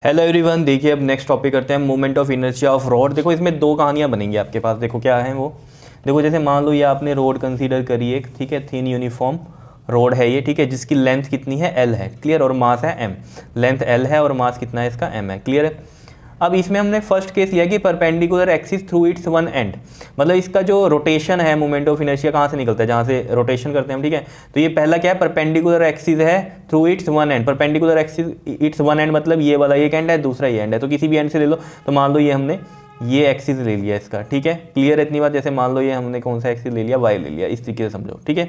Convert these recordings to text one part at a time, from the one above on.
Hello everyone, देखिए अब next topic करते हैं moment of inertia of rod. देखो इसमें दो कहानियाँ बनेंगी आपके पास। देखो क्या है वो, देखो जैसे मान लो ये आपने रोड कंसीडर करी एक, ठीक है, थिन यूनिफॉर्म रोड है ये, ठीक है, जिसकी लेंथ कितनी है एल है, क्लियर, और मास है एम। लेंथ एल है और मास कितना है इसका एम है, क्लियर है। अब इसमें हमने फर्स्ट केस लिया कि perpendicular axis through its one and, मतलब इसका जो रोटेशन है मोमेंट ऑफ इनर्शिया कहाँ से निकलता है, जहाँ से रोटेशन करते हैं हम, ठीक है। तो ये पहला क्या है, परपेंडिकुलर एक्सिस है through its one end. Perpendicular axis it's one and मतलब ये वाला एक एंड है, दूसरा ये एंड है, तो किसी भी एंड से ले लो। तो मान लो ये हमने ये एक्सिस ले लिया इसका, ठीक है, क्लियर है इतनी बात। जैसे मान लो ये हमने कौन सा एक्सिस ले लिया, वाई ले लिया, इस तरीके से समझो, ठीक है,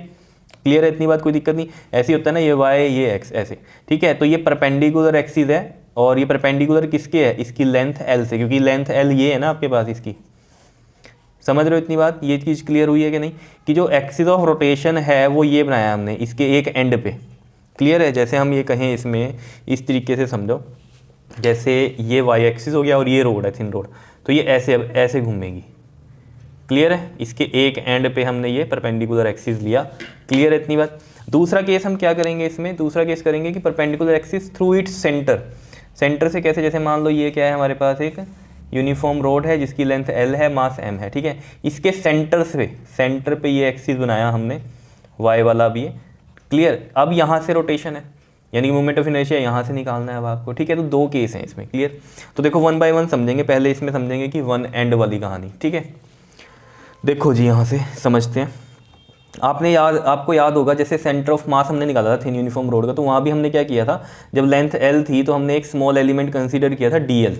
क्लियर है इतनी बात, कोई दिक्कत नहीं। ऐसे होता है ना, ये वाई ये एक्स ऐसे, ठीक है। तो ये परपेंडिकुलर एक्सिस है और ये परपेंडिकुलर किसके है, इसकी लेंथ एल से, क्योंकि लेंथ एल ये है ना आपके पास इसकी। समझ रहे हो इतनी बात, ये चीज़ क्लियर हुई है कि नहीं, कि जो एक्सिस ऑफ रोटेशन है वो ये बनाया हमने इसके एक एंड पे, क्लियर है। जैसे हम ये कहें इसमें इस तरीके से समझो, जैसे ये वाई एक्सिस हो गया और ये रोड है थिन रोड, तो ये ऐसे ऐसे घूमेगी, क्लियर है। इसके एक एंड पे हमने ये परपेंडिकुलर एक्सिस लिया, क्लियर है इतनी बात। दूसरा केस हम क्या करेंगे इसमें, दूसरा केस करेंगे कि perpendicular axis through its centre. Centre से कैसे, जैसे मान लो ये क्या है हमारे पास एक यूनिफॉर्म रोड है जिसकी लेंथ एल है, मास एम है, ठीक है। इसके सेंटर से, सेंटर पे ये एक्सिस बनाया हमने वाई वाला भी है, क्लियर। अब यहाँ से रोटेशन है, यानी कि मोमेंट ऑफ इनर्शिया यहाँ से निकालना है अब आपको, ठीक है। तो दो केस हैं इसमें, क्लियर। तो देखो वन बाय वन समझेंगे, पहले इसमें समझेंगे कि वन एंड वाली कहानी, ठीक है। देखो जी यहाँ से समझते हैं। आपको याद होगा जैसे सेंटर ऑफ मास हमने निकाला था थिन यूनिफॉर्म रोड का, तो वहाँ भी हमने क्या किया था, जब लेंथ एल थी तो हमने एक स्मॉल एलिमेंट कंसीडर किया था डी एल,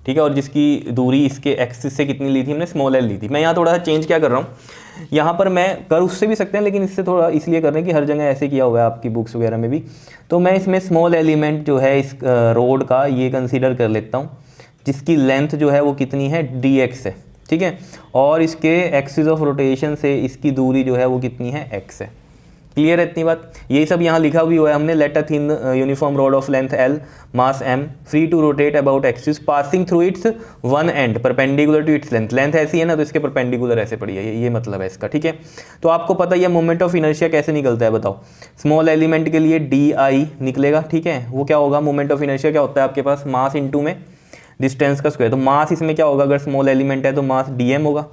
ठीक है, और जिसकी दूरी इसके एक्सिस से कितनी ली थी हमने, स्मॉल एल ली थी। मैं यहाँ थोड़ा सा चेंज क्या कर रहा हूँ, यहाँ पर मैं कर उससे भी सकते हैं, लेकिन इससे थोड़ा इसलिए कर रहे हैं कि हर जगह ऐसे किया हुआ है आपकी बुक्स वगैरह में भी। तो मैं इसमें स्मॉल एलिमेंट जो है इस रोड का ये कंसीडर कर लेता हूँ, जिसकी लेंथ जो है वो कितनी है, डी एक्स है, ठीक है, और इसके एक्सिस ऑफ रोटेशन से इसकी दूरी जो है वो कितनी है, एक्स है, क्लियर है इतनी बात। यही सब यहाँ लिखा भी हुआ है हमने, let a thin uniform rod of length L, mass M, free to rotate about axis, passing through its one end perpendicular to its length. Length ऐसी है ना तो इसके परपेंडिकुलर ऐसे पड़ी है, ये मतलब है इसका, ठीक है। तो आपको पता है मोमेंट ऑफ इनर्शिया कैसे निकलता है, बताओ। स्मॉल एलिमेंट के लिए डी आई निकलेगा, ठीक है, वो क्या होगा, मोमेंट ऑफ इनर्शिया क्या होता है आपके पास, मास इंटू में डिस्टेंस का स्क्वायर। तो मास इसमें क्या होगा, अगर स्मॉल एलिमेंट है तो मास डीएम होगा,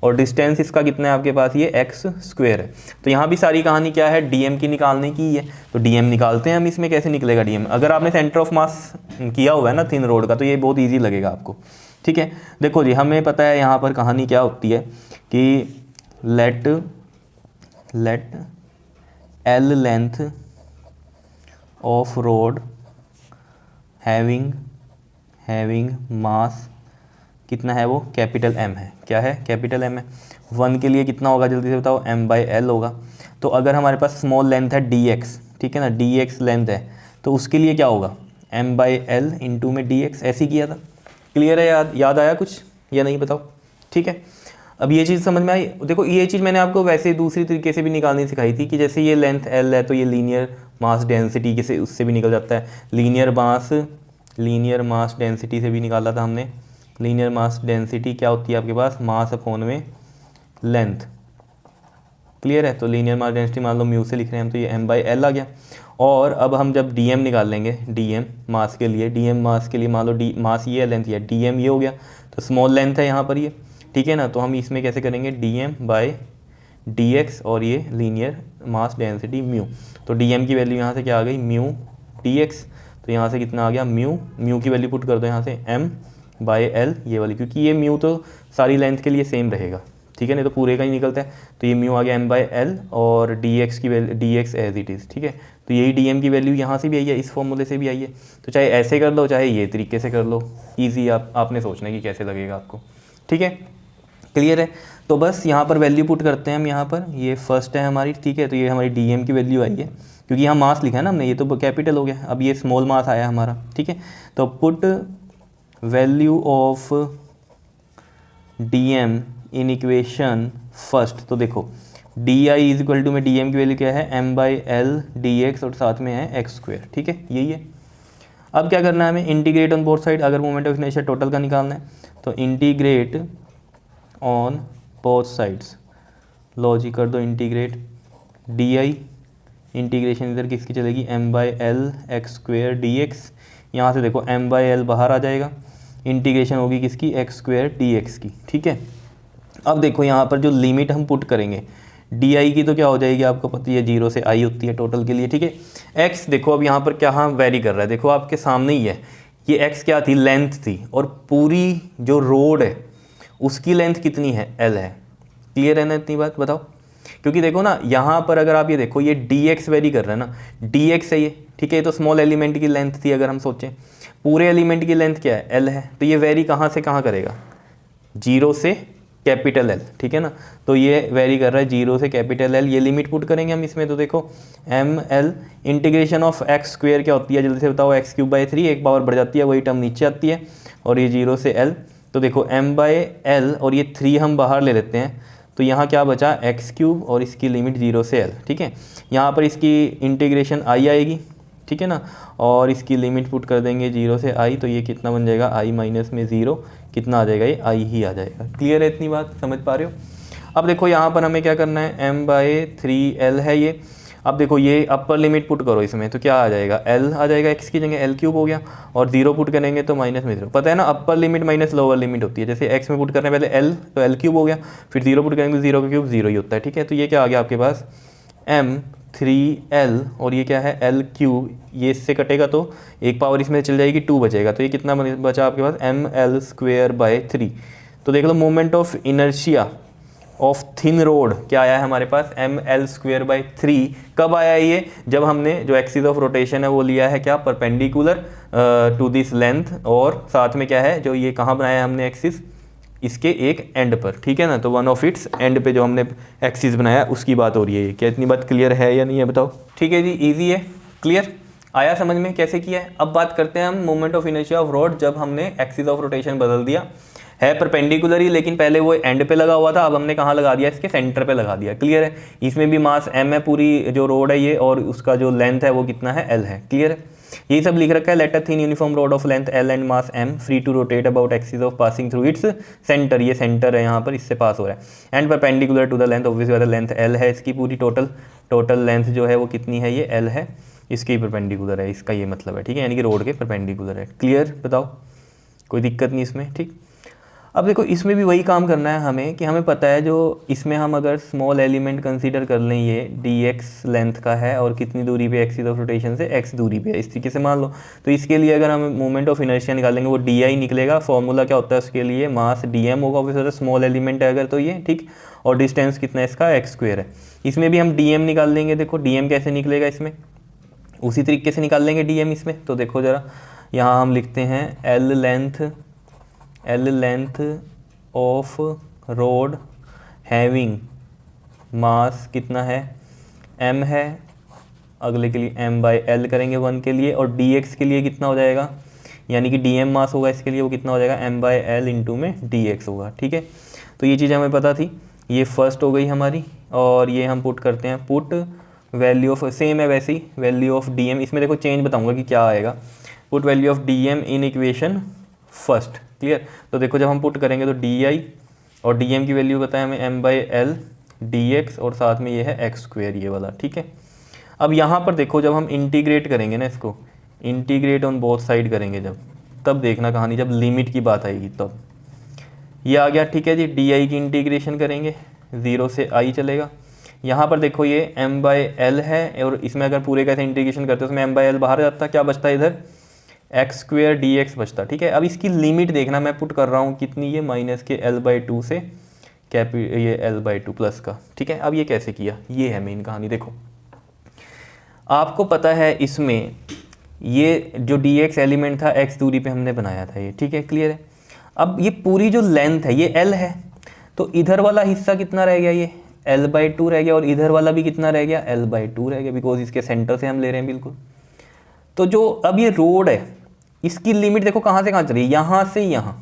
और डिस्टेंस इसका कितना है आपके पास, ये एक्स स्क्वायर है। तो यहाँ भी सारी कहानी क्या है, डीएम की निकालने की है, तो डीएम निकालते हैं हम। इसमें कैसे निकलेगा डीएम, अगर आपने सेंटर ऑफ मास किया हुआ है ना थिन रोड का, तो ये बहुत ईजी लगेगा आपको, ठीक है। देखो जी हमें पता है यहाँ पर कहानी क्या होती है कि let L length of rod having mass कितना है, वो कैपिटल एम है, क्या है, कैपिटल एम है। वन के लिए कितना होगा जल्दी से बताओ, एम बाई एल होगा। तो अगर हमारे पास स्मॉल लेंथ है डी एक्स, ठीक है ना, डी एक्स लेंथ है, तो उसके लिए क्या होगा, एम बाई एल इंटू में डी एक्स, ऐसे ही किया था, क्लियर है। याद आया कुछ या नहीं बताओ, ठीक है। अब ये चीज़ समझ में आई। देखो ये चीज़ मैंने आपको वैसे दूसरी तरीके से भी निकालनी सिखाई थी, कि जैसे ये लेंथ एल है तो ये लीनियर मास डेंसिटी के से उससे भी निकल जाता है, लीनियर मास डेंसिटी से भी निकाला था हमने। लीनियर मास डेंसिटी क्या होती है आपके पास, मास अपॉन में लेंथ, क्लियर है। तो लीनियर मास डेंसिटी मान लो म्यू से लिख रहे हैं हम, तो ये एम बाई एल आ गया। और अब हम जब डीएम निकाल लेंगे, डीएम मास के लिए मान लो डी मास ये है, लेंथ ये, डीएम ये हो गया, तो स्मॉल लेंथ है यहाँ पर ये, ठीक है ना। तो हम इसमें कैसे करेंगे, डीएम बाई डी एक्स और ये लीनियर मास डेंसिटी म्यू। तो डीएम की वैल्यू यहाँ से क्या आ गई, म्यू डी एक्स, तो यहाँ से कितना आ गया, म्यू की वैल्यू पुट कर दो यहाँ से एम बाई एल ये वाली, क्योंकि ये म्यू तो सारी लेंथ के लिए सेम रहेगा, ठीक है, नहीं तो पूरे का ही निकलता है। तो ये म्यू आ गया एम बाई एल और डी एक्स की value D X as it is, ठीक है। तो यही डी एम की वैल्यू यहाँ से भी आई है, इस फॉर्मूले से भी आई है। तो चाहे ऐसे कर लो चाहे ये तरीके से कर लो, ईजी आपने सोचना है कि कैसे लगेगा आपको, ठीक है, क्लियर है। तो बस यहाँ पर वैल्यू पुट करते हैं हम, यहाँ पर ये फर्स्ट है हमारी, ठीक है। तो ये हमारी डी एम की वैल्यू आई है, क्योंकि यहाँ मास लिखा है ना हमने, ये तो कैपिटल हो गया, अब ये स्मॉल मास आया हमारा, ठीक है। तो put value of D M in equation first. तो देखो D I is equal to में डी एम की वैल्यू क्या है, M by L D X और साथ में है एक्स स्क्वायर, ठीक है, यही है। अब क्या करना है हमें, इंटीग्रेट ऑन बोथ साइड। अगर मोमेंट ऑफ इनर्शिया टोटल का निकालना है तो इंटीग्रेट ऑन बोथ साइड्स, लो जी कर दो इंटीग्रेट, डी आई इंटीग्रेशन इधर किसकी चलेगी, M by L X square D X यहाँ से देखो m बाई एल बाहर आ जाएगा, इंटीग्रेशन होगी किसकी, एक्स स्क्वायर डी एक्स की, ठीक है। अब देखो यहाँ पर जो लिमिट हम पुट करेंगे डी आई की तो क्या हो जाएगी, आपको पता ही है 0 से आई होती है टोटल के लिए, ठीक है। एक्स देखो अब यहाँ पर क्या हाँ वेरी कर रहा है, देखो आपके सामने ही है, ये एक्स क्या थी, लेंथ थी, और पूरी जो रोड है उसकी लेंथ कितनी है, एल है। क्लियर है ना इतनी बात, बताओ। क्योंकि देखो ना यहाँ पर अगर आप ये देखो ये डी एक्स वेरी कर रहा है ना, डी एक्स है ये, ठीक है। ये तो स्मॉल एलिमेंट की लेंथ थी, अगर हम सोचें पूरे एलिमेंट की लेंथ क्या है, एल है। तो ये वेरी कहाँ से कहाँ करेगा, 0 से कैपिटल एल, ठीक है ना। तो ये वेरी कर रहा है 0 से कैपिटल एल, ये लिमिट पुट करेंगे हम इसमें। तो देखो M L integration of X square क्या होती है, जल्दी से बताओ, एक्स क्यूब बाई 3, एक पावर बढ़ जाती है, वही टर्म नीचे आती है, और ये 0 से एल। तो देखो m बाई एल और ये 3 हम बाहर ले लेते हैं, तो यहाँ क्या बचा, एक्स क्यूब और इसकी लिमिट 0 से एल, ठीक है। यहाँ पर इसकी इंटीग्रेशन आई आएगी, ठीक है ना, और इसकी लिमिट पुट कर देंगे 0 से आई, तो ये कितना बन जाएगा, आई माइनस में 0 कितना आ जाएगा, ये आई ही आ जाएगा। क्लियर है इतनी बात, समझ पा रहे हो। अब देखो यहाँ पर हमें क्या करना है, m बाई 3l है ये। अब देखो ये अपर लिमिट पुट करो इसमें, तो क्या आ जाएगा, l आ जाएगा, x की जगह l क्यूब हो गया, और 0 पुट करेंगे तो माइनस में 0। पता है ना upper limit minus lower limit होती है, जैसे x में पुट करने पहले l तो l क्यूब हो गया, फिर 0 पुट करेंगे 0 का क्यूब 0 ही होता है, ठीक है। तो ये क्या आ गया आपके पास, m3l और ये क्या है l क्यूब, ये इससे कटेगा तो एक पावर इसमें चल जाएगी, 2 बचेगा, तो ये कितना बचा आपके पास, ml स्क्वेयर बाई 3। तो देख लो moment of inertia of thin rod क्या आया है हमारे पास, ml स्क्वेयर बाई 3। कब आया है ये, जब हमने जो एक्सिस ऑफ रोटेशन है वो लिया है क्या, परपेंडिकुलर टू दिस लेंथ, और साथ में क्या है जो ये कहाँ बनाया है हमने एक्सिस, इसके एक एंड पर, ठीक है ना। तो वन ऑफ इट्स एंड पे जो हमने एक्सिस बनाया उसकी बात हो रही है। क्या इतनी बात क्लियर है या नहीं है, बताओ। ठीक है जी, इजी है, क्लियर आया समझ में कैसे किया है। अब बात करते हैं हम moment of inertia of rod, जब हमने एक्सिस ऑफ रोटेशन बदल दिया है परपेंडिकुलर ही, लेकिन पहले वो एंड पे लगा हुआ था, अब हमने कहाँ लगा दिया, इसके सेंटर पे लगा दिया। क्लियर है, इसमें भी मास m है, पूरी जो रोड है ये, और उसका जो लेंथ है वो कितना है, l है। क्लियर है, ये सब लिख रखा है, let a thin uniform rod of length l and mass m free to rotate about axis of passing through its centre, ये सेंटर है यहाँ पर, इससे पास हो रहा है, and perpendicular to the length, obviously length l है, इसकी पूरी टोटल लेंथ जो है वो कितनी है, ये l है, इसकी परपेंडिकुलर है, इसका ये मतलब है, ठीक है, यानी कि रोड के परपेंडिकुलर है। क्लियर, बताओ, कोई दिक्कत नहीं इसमें, ठीक। अब देखो इसमें भी वही काम करना है हमें, कि हमें पता है जो इसमें हम अगर स्मॉल एलिमेंट कंसीडर कर लें, ये dx लेंथ का है और कितनी दूरी पे एक्सिस ऑफ रोटेशन से x दूरी पे है, इस तरीके से मान लो। तो इसके लिए अगर हम मोमेंट ऑफ इनर्शिया निकालेंगे वो di निकलेगा, फॉर्मूला क्या होता है उसके लिए, मास dm होगा, ऑब्वियसली स्मॉल एलिमेंट है अगर तो ये, ठीक, और डिस्टेंस कितना है इसका, x स्क्वायर है। इसमें भी हम dm निकाल लेंगे, देखो dm कैसे निकलेगा, इसमें उसी तरीके से निकाल लेंगे dm इसमें। तो देखो ज़रा यहाँ हम लिखते हैं L length of rod having mass कितना है, m है, अगले के लिए m बाई एल करेंगे 1 के लिए, और dx के लिए कितना हो जाएगा, यानी कि dm मास होगा इसके लिए, वो कितना हो जाएगा, m बाई एल इंटू में dx होगा। ठीक है, तो ये चीज़ हमें पता थी, ये फर्स्ट हो गई हमारी। और ये हम पुट करते हैं, पुट वैल्यू ऑफ, सेम है वैसे ही, वैल्यू ऑफ dm, इसमें देखो चेंज बताऊंगा कि क्या आएगा, put value of dm in equation first. Clear, तो देखो जब हम पुट करेंगे तो di और dm की वैल्यू बताया हमें m बाई एल dx, और साथ में ये है एक्स स्क्वेयर ये वाला। ठीक है, अब यहाँ पर देखो जब हम इंटीग्रेट करेंगे ना, इसको इंटीग्रेट ऑन बोथ साइड करेंगे जब, तब देखना कहानी, जब लिमिट की बात आएगी तब ये आ गया। ठीक है जी, di की इंटीग्रेशन करेंगे, 0 से i चलेगा। यहाँ पर देखो ये m बाई एल है, और इसमें अगर पूरे कैसे इंटीग्रेशन करते हैं उसमें m बाई एल बाहर जाता, क्या बचता है इधर, एक्स स्क्वेयर डी एक्स बचता। ठीक है, अब इसकी लिमिट देखना, मैं पुट कर रहा हूँ कितनी, ये माइनस के l/2 से ये l/2 प्लस का। ठीक है, अब ये कैसे किया, ये है मेन कहानी। देखो आपको पता है इसमें ये जो dx एलिमेंट था x दूरी पे हमने बनाया था ये। ठीक है, क्लियर है। अब ये पूरी जो लेंथ है ये l है, तो इधर वाला हिस्सा कितना रह गया, ये l/2 रह गया, और इधर वाला भी कितना रह गया, l/2 रह गया, बिकॉज इसके सेंटर से हम ले रहे हैं बिल्कुल। तो जो अब ये रोड है इसकी लिमिट देखो कहाँ से कहाँ चल रही है, यहाँ से यहाँ,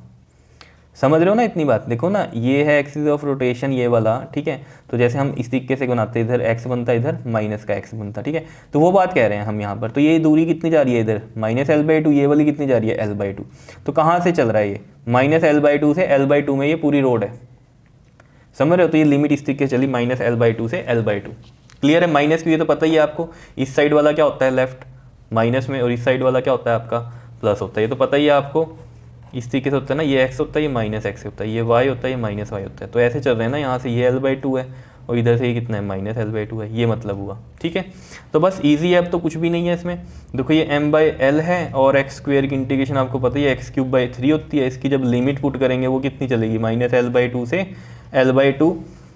समझ रहे हो ना इतनी बात। देखो ना, ये है एक्सिस ऑफ रोटेशन ये वाला। ठीक है, तो जैसे हम इस तरीके से बनाते हैं, इधर x बनता है, इधर माइनस का x बनता। ठीक है, तो वो बात कह रहे हैं हम यहाँ पर। तो ये दूरी कितनी जा रही है, इधर माइनस l/2, ये वाली कितनी जा रही है, l/2। तो कहाँ से चल रहा है ये, माइनस l/2 से l/2 में ये पूरी रोड है, समझ रहे हो। तो ये लिमिट इस तरीके से चली, माइनस l/2 से l/2। क्लियर है, माइनस की ये तो पता ही है आपको, इस साइड वाला क्या होता है लेफ्ट माइनस में, और इस साइड वाला क्या होता है आपका प्लस होता है, ये तो पता ही है आपको। इस तरीके से होता है ना, ये x होता है, ये माइनस एक्स होता है, ये y होता है, ये माइनस वाई होता है। तो ऐसे चल रहे हैं ना, यहाँ से ये l/2 है और इधर से ये कितना है, माइनस l/2 है, ये मतलब हुआ। ठीक है, तो बस इजी है, अब तो कुछ भी नहीं है इसमें। देखो ये m/l है और x² की इंटीग्रेशन आपको पता ही है x³/3 होती है। इसकी जब लिमिट पुट करेंगे वो कितनी चलेगी, -l/2 से l/2।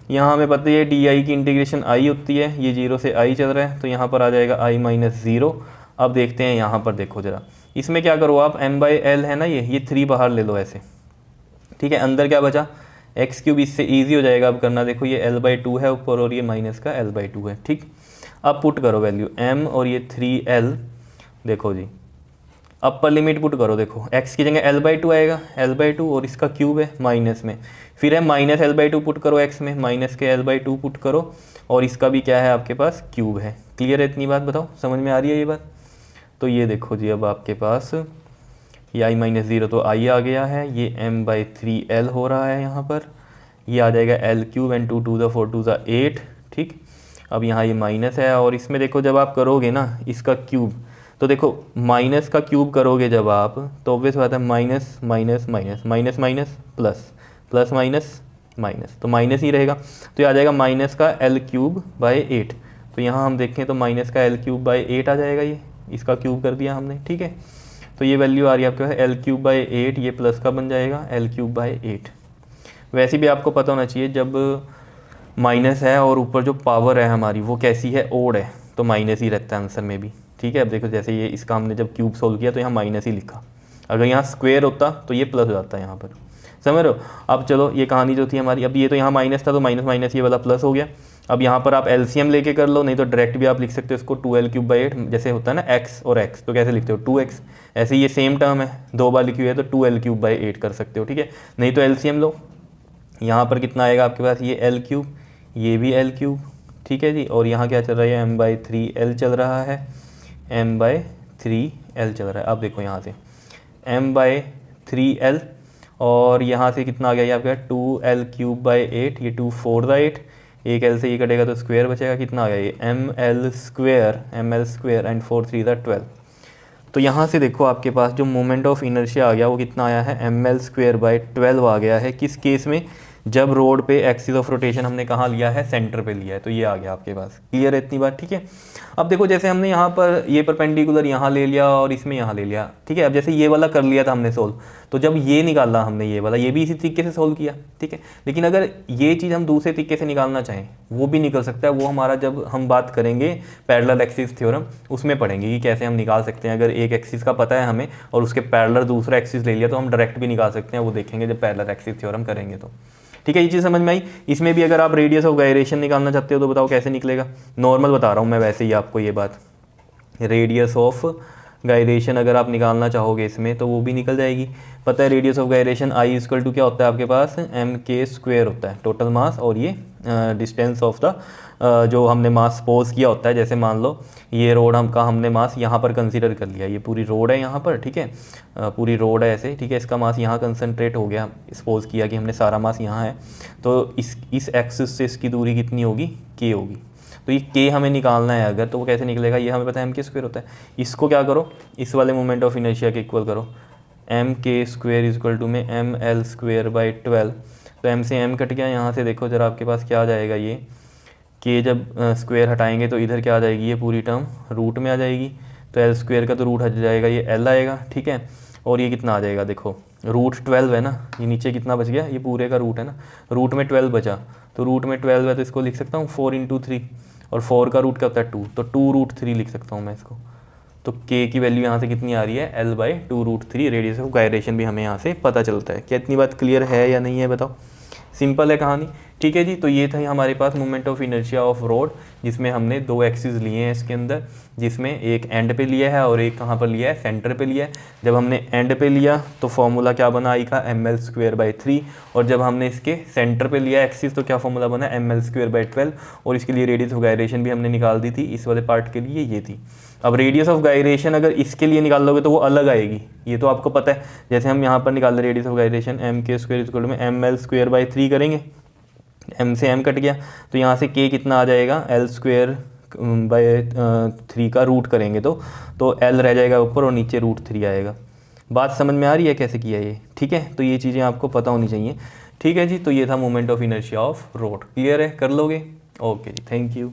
यहाँ हमें पता ही है dy की इंटीग्रेशन i होती है, ये 0 से i चल रहा है, तो यहाँ पर आ जाएगा i-0। अब देखते हैं यहाँ पर, देखो ज़रा इसमें क्या करो आप, m/l है ना, ये 3 बाहर ले लो ऐसे। ठीक है, अंदर क्या बचा, x³, इससे ईजी हो जाएगा अब करना। देखो ये l/2 है ऊपर और ये माइनस का l/2 है। ठीक, अब पुट करो वैल्यू m और ये 3l, देखो जी अपर लिमिट पुट करो। देखो x की जगह l/2 आएगा, l/2 और इसका क्यूब है माइनस में, फिर है माइनस l/2 पुट करो x में, माइनस के l/2 पुट करो और इसका भी क्या है आपके पास, क्यूब है। क्लियर है इतनी बात, बताओ समझ में आ रही है ये बात। तो ये देखो जी, अब आपके पास ये i-0 तो i आ गया है, ये m/3l हो रहा है यहाँ पर, ये आ जाएगा l³ एंड 2 2 4 2 8। ठीक, अब यहाँ ये माइनस है और इसमें देखो जब आप करोगे ना इसका क्यूब, तो देखो माइनस का क्यूब करोगे जब आप, तो ऑब्वियस बात है minus minus minus minus minus plus, plus minus minus, तो माइनस ही रहेगा। तो ये आ जाएगा माइनस का l³/8। तो यहाँ हम देखें तो माइनस का l³/8 आ जाएगा, ये इसका क्यूब कर दिया हमने। ठीक है, तो ये वैल्यू आ रही है आपके पास l³/8, ये प्लस का बन जाएगा l³/8। वैसे भी आपको पता होना चाहिए जब माइनस है और ऊपर जो पावर है हमारी वो कैसी है, ओड है, तो माइनस ही रहता है आंसर में भी। ठीक है, अब देखो जैसे ये इसका हमने जब क्यूब सोल्व किया तो यहाँ माइनस ही लिखा, अगर यहाँ स्क्वायर होता तो ये प्लस हो जाता है यहाँ पर, समझ रहे हो। अब चलो ये कहानी जो थी हमारी, अब ये तो यहाँ माइनस था तो माइनस माइनस ये वाला प्लस हो गया। अब यहाँ पर आप एलसीएम लेके कर लो, नहीं तो डायरेक्ट भी आप लिख सकते हो इसको 2l³/8, जैसे होता है ना x और x, तो कैसे लिखते हो 2x, ऐसे ये सेम टर्म है, 2 बार लिखी हुई है तो 2l³/8 कर सकते हो। ठीक है, नहीं तो एलसीएम लो, यहाँ पर कितना आएगा आपके पास, ये l³, ये भी l³। ठीक है जी, और यहाँ क्या चल रहा है, m/3l चल रहा है, m/3l चल रहा है। अब देखो यहाँ से m/3l और यहाँ से कितना आ गया ये आपका 2l³/8, ये 2 4 8, एक l से ये कटेगा तो स्क्वायर बचेगा, कितना आ गया ये ml² एंड 4 3 12। तो यहाँ से देखो आपके पास जो मोमेंट ऑफ इनर्शिया आ गया वो कितना आया है, ml²/12 आ गया है। किस केस में, जब रोड पे एक्सिस ऑफ रोटेशन हमने कहाँ लिया है, सेंटर पे लिया है, तो ये आ गया आपके पास। क्लियर है इतनी बात। ठीक है, अब देखो जैसे हमने यहाँ पर ये परपेंडिकुलर यहाँ ले लिया और इसमें यहाँ ले लिया। ठीक है, अब जैसे ये वाला कर लिया था हमने सोल्व, तो जब ये निकाला हमने ये वाला, ये भी इसी तरीके से सोल्व किया। ठीक है, लेकिन अगर ये चीज़ हम दूसरे तरीके से निकालना चाहें वो भी निकल सकता है, वो हमारा जब हम बात करेंगे पैरेलल एक्सिस थ्योरम उसमें पढ़ेंगे कि कैसे हम निकाल सकते हैं। अगर एक एक्सिस का पता है हमें और उसके पैरेलल दूसरा एक्सिस ले लिया तो हम डायरेक्ट भी निकाल सकते हैं, वो देखेंगे जब पैरेलल एक्सिस थ्योरम करेंगे तो। ठीक है, ये चीज़ समझ में आई। इसमें भी अगर आप रेडियस ऑफ गायरेशन निकालना चाहते हो तो बताओ कैसे निकलेगा। नॉर्मल बता रहा हूँ मैं वैसे ही आपको ये बात, रेडियस ऑफ गायरेशन अगर आप निकालना चाहोगे इसमें तो वो भी निकल जाएगी। पता है radius of gyration I equal to क्या होता है आपके पास, mk² होता है टोटल मास, और ये डिस्टेंस ऑफ द जो हमने मास सपोज किया होता है। जैसे मान लो ये रोड हमने मास यहाँ पर कंसीडर कर लिया, ये पूरी रोड है यहाँ पर। ठीक है, पूरी रोड है ऐसे। ठीक है, इसका मास यहाँ कंसनट्रेट हो गया, सपोज किया कि हमने सारा मास यहाँ है, तो इस एक्सिस से इसकी दूरी कितनी होगी, k होगी। तो ये k हमें निकालना है अगर, तो वो कैसे निकलेगा, ये हमें पता है mk² होता है। इसको क्या करो, इस वाले मोमेंट ऑफ इनर्शिया के इक्वल करो, mk² इक्वल टू में ml²/12। तो m से m कट गया, यहाँ से देखो जरा आपके पास क्या आ जाएगा, ये k जब स्क्वायर हटाएंगे तो इधर क्या आ जाएगी, ये पूरी टर्म रूट में आ जाएगी, तो l² का तो रूट हट जाएगा, ये l आएगा। ठीक है, और ये कितना आ जाएगा, देखो रूट 12 है ना, ये नीचे कितना बच गया, ये पूरे का रूट है ना, रूट में 12 बचा, तो रूट में 12 है तो इसको लिख सकता हूँ 4 × 3, और 4 का रूट क्या होता है 2, तो 2√3 लिख सकता हूँ मैं इसको। तो k की वैल्यू यहाँ से कितनी आ रही है, l/2√3। रेडियस ऑफ गायरेशन भी हमें यहाँ से पता चलता है। क्या इतनी बात क्लियर है या नहीं है, बताओ। सिंपल है कहानी। ठीक है जी, तो ये था हमारे पास moment of inertia of rod, जिसमें हमने 2 एक्सिस लिए हैं इसके अंदर, जिसमें एक एंड पे लिया है और एक कहाँ पर लिया है, सेंटर पे लिया है। जब हमने एंड पे लिया तो फॉर्मूला क्या बना आई का, ml²/3, और जब हमने इसके सेंटर पे लिया एक्सिस तो क्या फॉर्मूला बना, ml²/12, और इसके लिए रेडियस ऑफ गायरेशन भी हमने निकाल दी थी, इस वाले पार्ट के लिए ये थी। अब रेडियस ऑफ गायरेशन अगर इसके लिए निकाल लोगे तो वो अलग आएगी, ये तो आपको पता है। जैसे हम यहाँ पर निकाल रहे radius of gyration mk² equal में ml²/3 करेंगे, m से m कट गया तो यहाँ से k कितना आ जाएगा, l²/3 का रूट करेंगे तो l रह जाएगा ऊपर और नीचे √3 आएगा। बात समझ में आ रही है कैसे किया ये, ठीक है। तो ये चीज़ें आपको पता होनी चाहिए, ठीक है जी। तो ये था moment of inertia of rod, clear है, कर लोगे। ओके जी, थैंक यू।